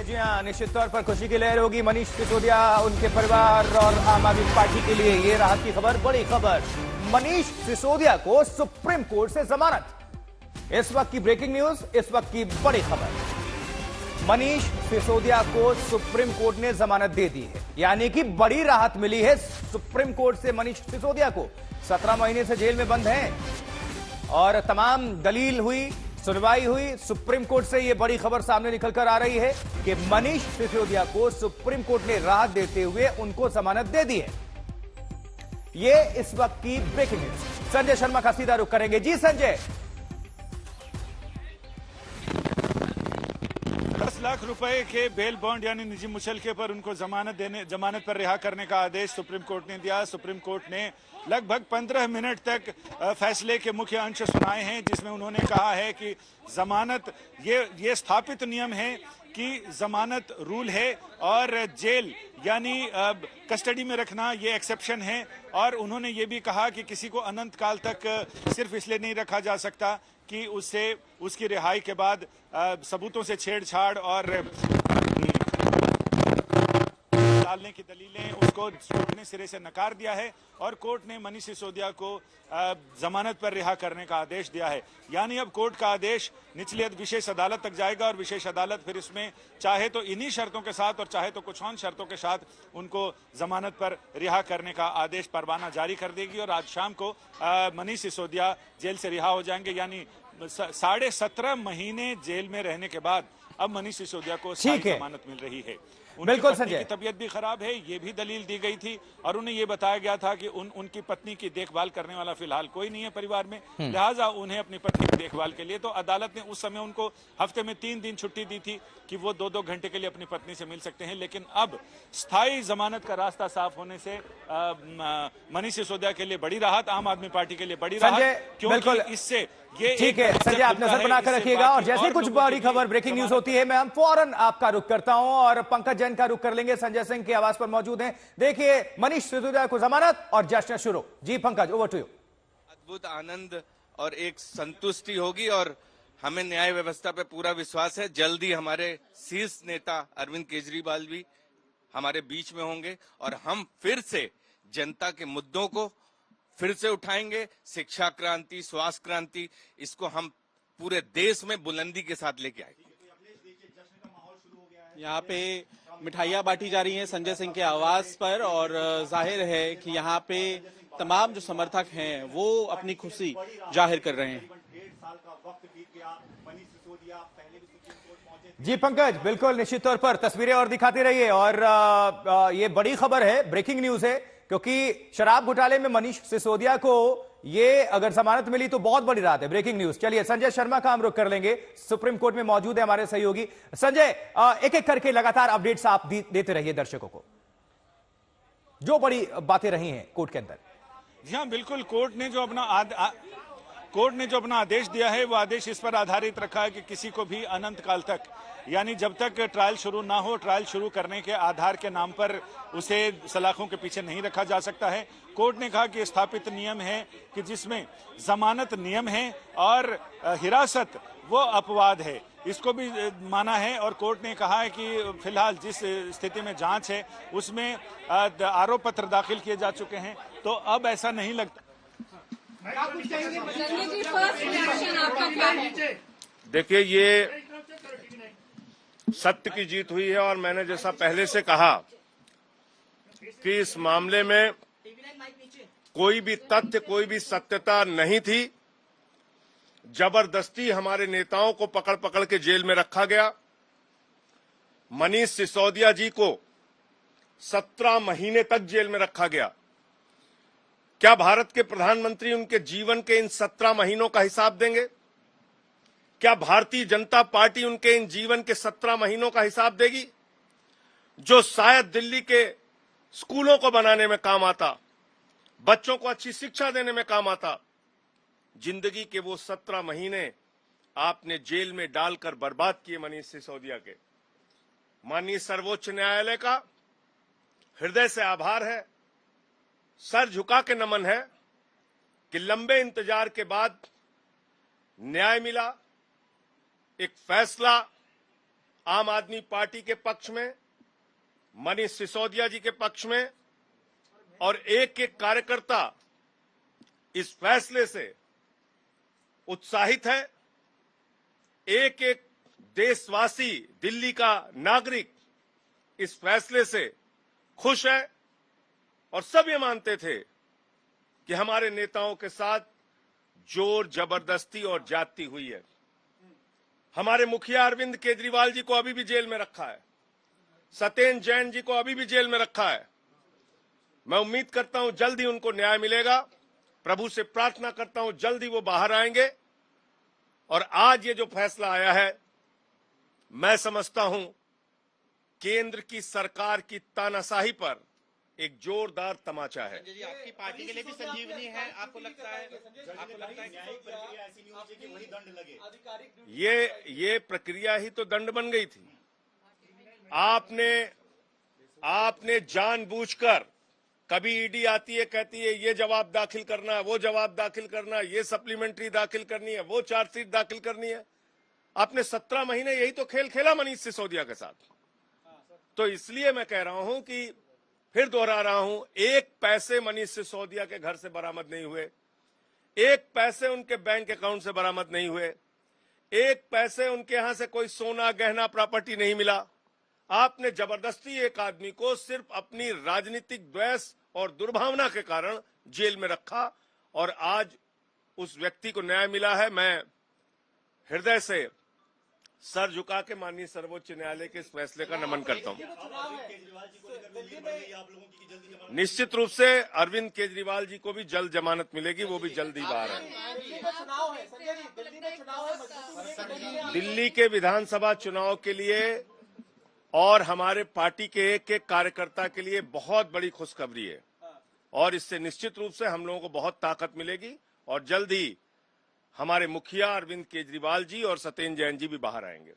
जी हाँ, निश्चित तौर पर खुशी की लहर होगी मनीष सिसोदिया, उनके परिवार और आम आदमी पार्टी के लिए ये राहत की खबर, बड़ी खबर। मनीष सिसोदिया को सुप्रीम कोर्ट से जमानत। इस वक्त की ब्रेकिंग न्यूज, इस वक्त की बड़ी खबर। मनीष सिसोदिया को सुप्रीम कोर्ट ने जमानत दे दी है, यानी कि बड़ी राहत मिली है सुप्रीम कोर्ट से मनीष सिसोदिया को। 17 महीने से जेल में बंद हैं और तमाम दलील हुई, सुनवाई हुई। सुप्रीम कोर्ट से यह बड़ी खबर सामने निकलकर आ रही है कि मनीष सिसोदिया को सुप्रीम कोर्ट ने राहत देते हुए उनको जमानत दे दी है। यह इस वक्त की ब्रेकिंग न्यूज। संजय शर्मा का सीधा रुख करेंगे। जी संजय। 10 लाख रुपए के बेल बॉन्ड यानी निजी मुचलके पर उनको जमानत पर रिहा करने का आदेश सुप्रीम कोर्ट ने दिया। सुप्रीम कोर्ट ने लगभग 15 मिनट तक फैसले के मुख्य अंश सुनाए हैं, जिसमें उन्होंने कहा है कि जमानत ये स्थापित नियम है कि जमानत रूल है और जेल यानी कस्टडी में रखना ये एक्सेप्शन है। और उन्होंने ये भी कहा कि किसी को अनंत काल तक सिर्फ इसलिए नहीं रखा जा सकता कि उसकी रिहाई के बाद सबूतों से छेड़छाड़ और डालने की दलीलें, उसको कोर्ट ने सिरे से नकार दिया है और कोर्ट ने मनीष सिसोदिया को जमानत पर रिहा करने का आदेश दिया है। यानी अब कोर्ट का आदेश निचली विशेष अदालत तक जाएगा और विशेष अदालत फिर इसमें चाहे तो इन्हीं शर्तों के साथ और चाहे तो कुछ और शर्तों के साथ उनको जमानत पर रिहा करने का आदेश परवाना जारी कर देगी। और आज शाम को मनीष सिसोदिया जेल से रिहा हो जाएंगे। यानी 17.5 महीने जेल में रहने के बाद अब मनीष सिसोदिया को जमानत मिल रही है। बिल्कुल पत्नी की तबीयत भी खराब है, ये भी दलील दी गई थी और उन्हें ये बताया गया था कि उनकी पत्नी की देखभाल करने वाला फिलहाल कोई नहीं है परिवार में, लिहाजा उन्हें अपनी पत्नी की देखभाल के लिए तो अदालत ने उस समय उनको हफ्ते में 3 दिन छुट्टी दी थी कि वो 2-2 घंटे के लिए अपनी पत्नी से मिल सकते हैं। लेकिन अब स्थायी जमानत का रास्ता साफ होने से मनीष सिसोदिया के लिए बड़ी राहत, आम आदमी पार्टी के लिए बड़ी राहत, क्योंकि इससे ये ठीक है संजय, आप नजर बनाकर रखिएगा और जैसे कुछ बड़ी खबर ब्रेकिंग न्यूज होती है मैं हम फौरन आपका रुख करता हूं और पंकज जैन का रुख कर लेंगे। संजय सिंह की आवाज पर मौजूद हैं। देखिए मनीष सिसोदिया को जमानत और जश्न शुरू। जी पंकज, ओवर टू यू। अद्भुत आनंद और एक संतुष्टि होगी और हमें न्याय व्यवस्था पे पूरा विश्वास है। जल्दी हमारे शीर्ष नेता अरविंद केजरीवाल भी हमारे बीच में होंगे और हम फिर से जनता के मुद्दों को फिर से उठाएंगे। शिक्षा क्रांति, स्वास्थ्य क्रांति, इसको हम पूरे देश में बुलंदी के साथ लेके आएंगे। यहाँ पे मिठाइयाँ बांटी जा रही हैं संजय सिंह के आवास पर और जाहिर है कि यहाँ पे तमाम जो समर्थक हैं वो अपनी खुशी जाहिर कर रहे हैं। जी पंकज, बिल्कुल निश्चित तौर पर तस्वीरें और दिखाते रहिए। और ये बड़ी खबर है, ब्रेकिंग न्यूज है, क्योंकि शराब घोटाले में मनीष सिसोदिया को ये अगर जमानत मिली तो बहुत बड़ी राहत है। Breaking news. चलिए संजय शर्मा का हम रुख कर लेंगे, सुप्रीम कोर्ट में मौजूद है हमारे सहयोगी। संजय, एक एक करके लगातार अपडेट्स आप देते रहिए दर्शकों को, जो बड़ी बातें रही हैं कोर्ट के अंदर। जी हाँ बिल्कुल, कोर्ट ने जो अपना आदेश दिया है वो आदेश इस पर आधारित रखा है कि किसी को भी अनंत काल तक, यानी जब तक ट्रायल शुरू ना हो, ट्रायल शुरू करने के आधार के नाम पर उसे सलाखों के पीछे नहीं रखा जा सकता है। कोर्ट ने कहा कि स्थापित नियम है कि जिसमें जमानत नियम है और हिरासत वो अपवाद है, इसको भी माना है। और कोर्ट ने कहा है कि फिलहाल जिस स्थिति में जांच है उसमें आरोप पत्र दाखिल किए जा चुके हैं, तो अब ऐसा नहीं लगता। देखिए, ये सत्य की जीत हुई है और मैंने जैसा पहले से कहा कि इस मामले में कोई भी तथ्य, कोई भी सत्यता नहीं थी। जबरदस्ती हमारे नेताओं को पकड़ पकड़ के जेल में रखा गया। मनीष सिसोदिया जी को 17 महीने तक जेल में रखा गया। क्या भारत के प्रधानमंत्री उनके जीवन के इन 17 महीनों का हिसाब देंगे? क्या भारतीय जनता पार्टी उनके इन जीवन के 17 महीनों का हिसाब देगी, जो शायद दिल्ली के स्कूलों को बनाने में काम आता, बच्चों को अच्छी शिक्षा देने में काम आता? जिंदगी के वो 17 महीने आपने जेल में डालकर बर्बाद किए मनीष सिसोदिया के। माननीय सर्वोच्च न्यायालय का हृदय से आभार है, सर झुका के नमन है कि लंबे इंतजार के बाद न्याय मिला, एक फैसला आम आदमी पार्टी के पक्ष में, मनीष सिसोदिया जी के पक्ष में, और एक एक कार्यकर्ता इस फैसले से उत्साहित है। एक एक देशवासी, दिल्ली का नागरिक इस फैसले से खुश है और सब ये मानते थे कि हमारे नेताओं के साथ जोर जबरदस्ती और ज्यादती हुई है। हमारे मुखिया अरविंद केजरीवाल जी को अभी भी जेल में रखा है, सत्येंद्र जैन जी को अभी भी जेल में रखा है। मैं उम्मीद करता हूं जल्द ही उनको न्याय मिलेगा। प्रभु से प्रार्थना करता हूं जल्द ही वो बाहर आएंगे। और आज ये जो फैसला आया है, मैं समझता हूं केंद्र की सरकार की तानाशाही पर एक जोरदार तमाचा है। जी, आपकी पार्टी के लिए भी संजीवनी है, आपको लगता है ये प्रक्रिया ही तो दंड बन गई थी। आपने जानबूझकर, कभी ईडी आती है कहती है ये जवाब दाखिल करना है, वो जवाब दाखिल करना है, ये सप्लीमेंट्री दाखिल करनी है, वो चार्जशीट दाखिल करनी है। आपने 17 महीने यही तो खेल खेला मनीष सिसोदिया के साथ। तो इसलिए मैं कह रहा हूं कि फिर दोहरा रहा हूं, एक पैसे मनीष सिसोदिया के घर से बरामद नहीं हुए, एक पैसे उनके बैंक अकाउंट से बरामद नहीं हुए, एक पैसे उनके यहां से कोई सोना गहना प्रॉपर्टी नहीं मिला। आपने जबरदस्ती एक आदमी को सिर्फ अपनी राजनीतिक द्वेष और दुर्भावना के कारण जेल में रखा और आज उस व्यक्ति को न्याय मिला है। मैं हृदय से सर झुका के माननीय सर्वोच्च न्यायालय के इस फैसले का नमन करता हूं। निश्चित रूप से अरविंद केजरीवाल जी को भी जल्द जमानत मिलेगी, वो भी जल्द ही बाहर आएंगे। दिल्ली के विधानसभा चुनाव के लिए और हमारे पार्टी के एक एक कार्यकर्ता के लिए बहुत बड़ी खुशखबरी है और इससे निश्चित रूप से हम लोगों को बहुत ताकत मिलेगी और जल्द ही हमारे मुखिया अरविंद केजरीवाल जी और सत्येंद्र जैन जी भी बाहर आएंगे।